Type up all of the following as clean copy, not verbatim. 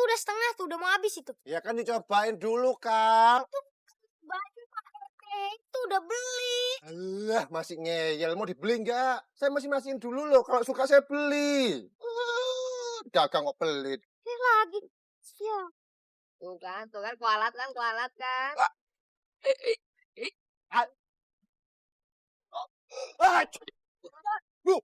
udah setengah tuh, udah mau habis itu. Ya kan dicobain dulu, Kang. Baju Pak RT itu udah beli. Alah, masih ngeyel. Mau dibeli nggak? Saya masih masihin dulu loh. Kalau suka saya beli. Dagang kok pelit. Ini lagi. Sial. Tuh kan, kualat kan. Ah, ah, ah, bu.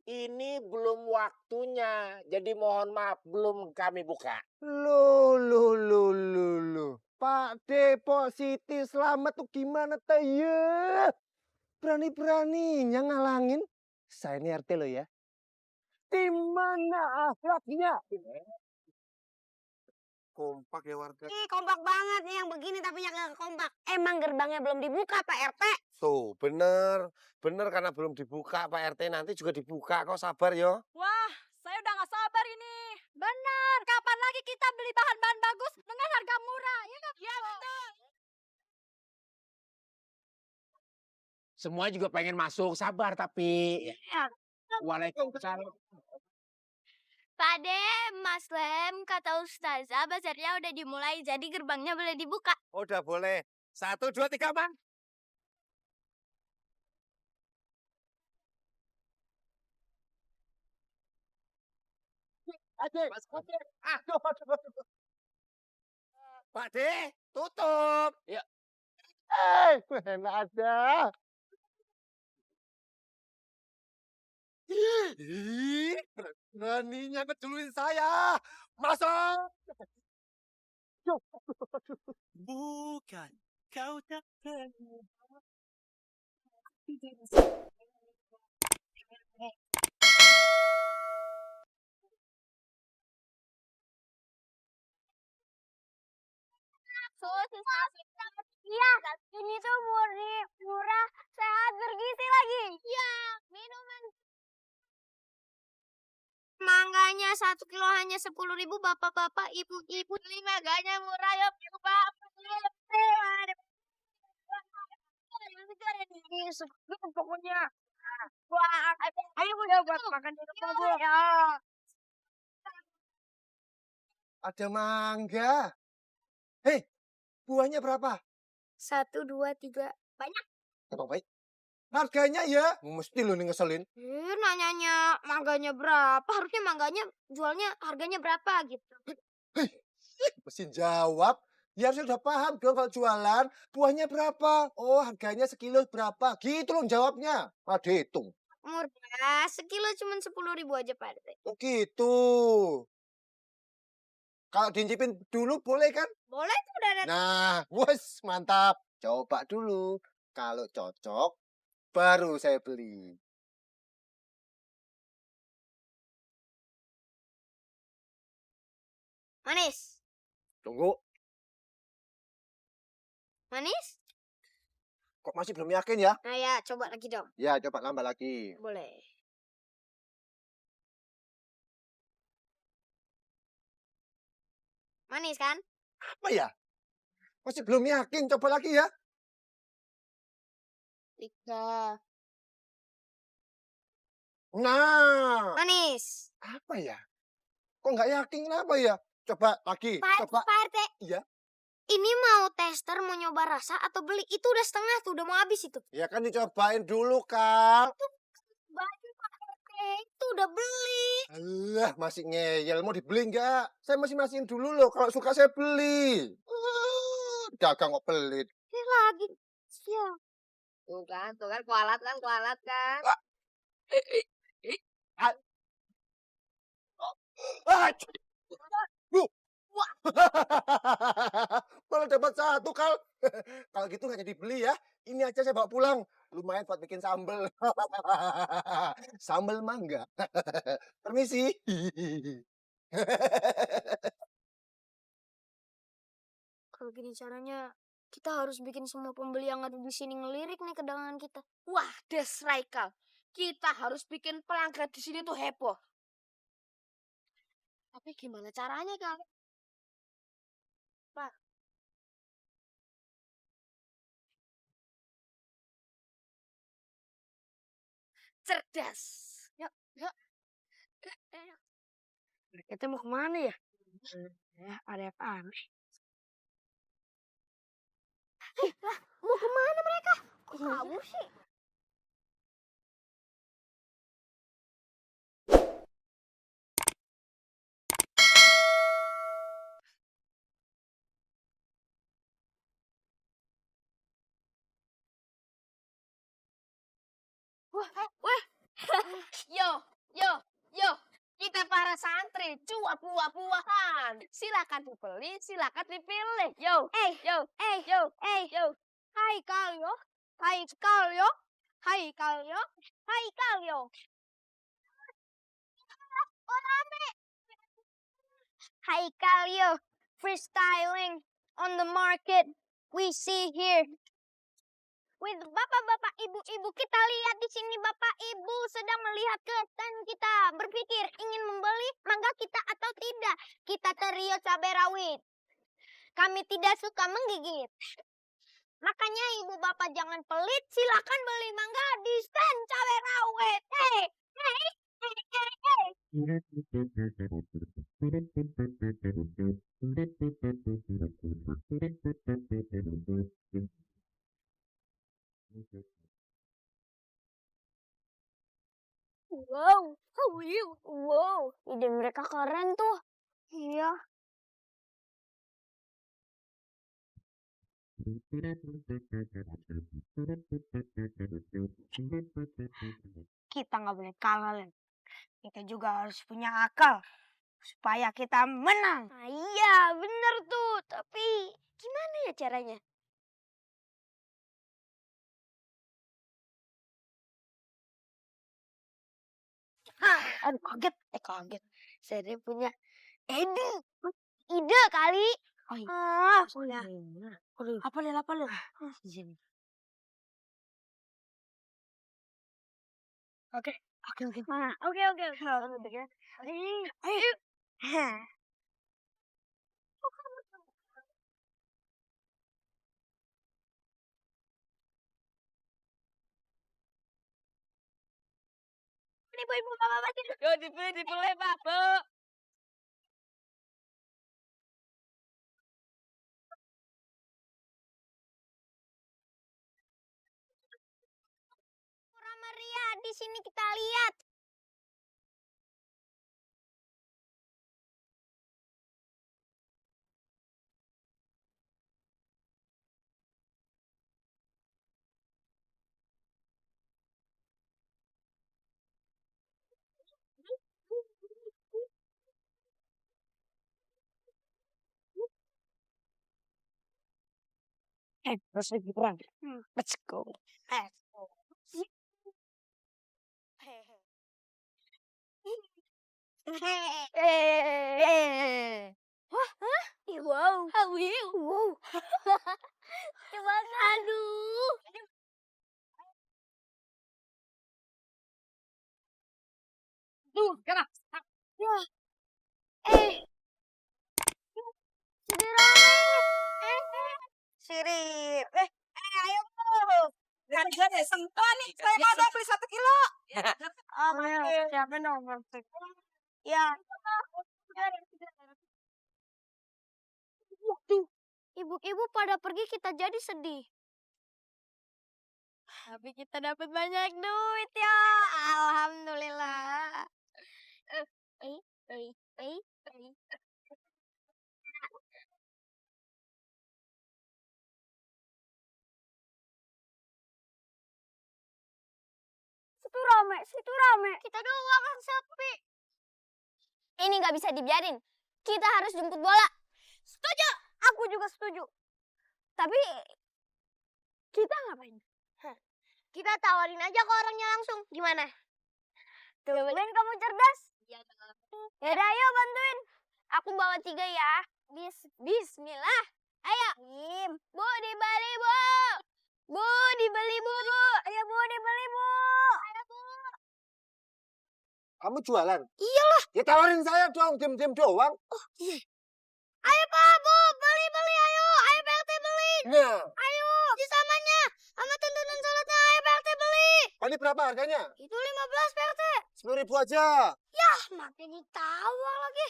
Ini belum waktunya, jadi mohon maaf belum kami buka. Loh. Pak Depok Siti Selamat tuh gimana teh ya? Berani-beraninya ngalangin. Saya ini RT lo ya. Di mana akhlaknya? Kompak ya warga. Ih, kompak banget nih yang begini tapi nggak kompak. Emang gerbangnya belum dibuka Pak RT? Tuh, bener karena belum dibuka Pak RT, nanti juga dibuka kok, sabar yo. Wah, saya udah gak sabar ini. Benar, kapan lagi kita beli bahan-bahan bagus dengan harga murah, ya kan? Iya, betul. Semua juga pengen masuk, sabar tapi. Iya. Waalaikumsalam. Pak De, Mas Lem, kata Ustazah bazarnya udah dimulai jadi gerbangnya boleh dibuka. Udah boleh. 1, 2, 3, Bang. Aduh. Pak De, tutup. Ya. Enak ada. Ih, beraninya ngeduluin saya. Masuk. Bukan, kau tak pernah. Iya, ini tuh murni, murah, sehat, bergizi lagi. Iya, minuman. Mangganya 1 kilo hanya 10.000, bapak-bapak, ibu-ibu. Beli mangganya murah ya, Pak. Pokoknya. Wah, ayo udah buat makan di rumah ya. Ada mangga. Hei, buahnya berapa? 1, 2, 3. Banyak. Emang baik. Harganya ya? Mesti lu nih ngeselin. Nanyanya mangganya berapa? Harusnya mangganya jualnya harganya berapa gitu. Mesti jawab. Ya harusnya udah paham dong kalau jualan. Buahnya berapa? Oh, harganya sekilo berapa? Gitu loh jawabnya. Ada hitung. Murah, sekilo cuma 10.000 aja Pak RT. Oh gitu. Kalau diincipin dulu boleh kan? Boleh tuh udah ada. Nah, wes mantap. Coba dulu. Kalau cocok, baru saya beli. Manis. Tunggu. Manis? Kok masih belum yakin ya? Nah ya, coba lagi dong. Ya, coba nambah lagi. Boleh. Manis kan? Apa ya? Masih belum yakin. Coba lagi ya. 3. Nah, Manis. apa ya? Kok nggak yakin kenapa ya? Coba lagi. Coba. Pak RT. Iya. Ini mau tester, mau nyoba rasa atau beli? Itu udah setengah tuh, udah mau habis itu. Ya kan dicobain dulu, Kang. Baju Pak RT itu udah beli. Alah, masih ngeyel. Mau dibeli nggak? Saya masih masihin dulu loh. Kalau suka saya beli. Dagang kok pelit. Ini lagi. Sial. Tuh kan, kualat kan. Ah, bu. Malah dapat 1 kal. Kalau gitu nggak jadi beli ya. Ini aja saya bawa pulang. Lumayan buat bikin sambel. Sambel mangga. Permisi. Kalau gini caranya, kita harus bikin semua pembeli yang ada di sini ngelirik nih ke dagangan kita. Wah, des Raikal. Kita harus bikin pelanggan di sini tuh heboh. Tapi gimana caranya, Kang? Pak, cerdas. Kita mau kemana ya? Ada apa aneh? Mau kemana mereka? Kok kabur sih? Yo, yo, yo. Kita para santri cuap buah-buahan. Silakan dibeli, silakan dipilih. Yo, yo, yo, yo. Hai Kalyo, hai Kalyo, hai Kalyo, hai Kalyo. Oh rame. Hai Kalyo, freestyling on the market we see here. With bapak-bapak, ibu-ibu, kita lihat di sini bapak ibu sedang melihat ke dan kita berpikir ingin membeli mangga kita atau tidak. Kita teriak cabai rawit. Kami tidak suka menggigit. Makanya ibu bapak jangan pelit, silakan beli mangga di stand cabai rawit. Hey, hey, hey, hey, hey. Wow, wow, ide mereka keren tuh. Iya. Kita nggak boleh kalah, Len. Kita juga harus punya akal supaya kita menang. Nah, iya, bener tuh. Tapi gimana ya caranya? Aduh, kaget. Saya punya ide. Ide kali. Oh, iya. Punya. Aduh. Apa Lel? Di sini. Oke. Nah, oke. Ayo. Ibu-ibu, bapak-bapak. Yo, dipilih, Pak, Bu. Maria, di sini kita lihat. Terus lagi perang. Let's go. Wow. Wow. Gimana? Aduh. Tuh, kena. Jadi ramai ini. Sirip. Ayo, Bu. Jangan sentuh nih. Saya mau beli 1 kilo. Siapa nomor? Ya. Tuh, ibu-ibu pada pergi kita jadi sedih. Tapi kita dapat banyak duit ya. Alhamdulillah. Situ rame. Kita doang yang sepi. Ini nggak bisa dibiarin. Kita harus jemput bola. Setuju. Aku juga setuju. Tapi kita ngapain? Kita tawarin aja ke orangnya langsung. Gimana? Tumben kamu cerdas. Ya udah, ayo bantuin. Aku bawa 3 ya. Bismillah. Ayo. Bu, dibeli, Bu. Bu, dibeli, Bu. Ayo, Bu, dibeli, Bu. Ayo, Bu. Kamu jualan? Iyalah. Ya tawarin saya dong, diam-diam doang. Ayo, Pak, Bu. Beli, ayo. Ayo, PLT beli. Nah, Ayo. Di samanya. Sama tuntunan sholatnya. Ayo, PLT beli. Ini berapa harganya? Itu 15 PRT. 10.000 aja. Makin ditawar lagi.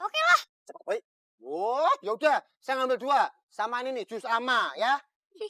Oke lah. Cepat baik. Oh, ya udah, saya ngambil 2. Sama ini nih, jus ama ya. Ih.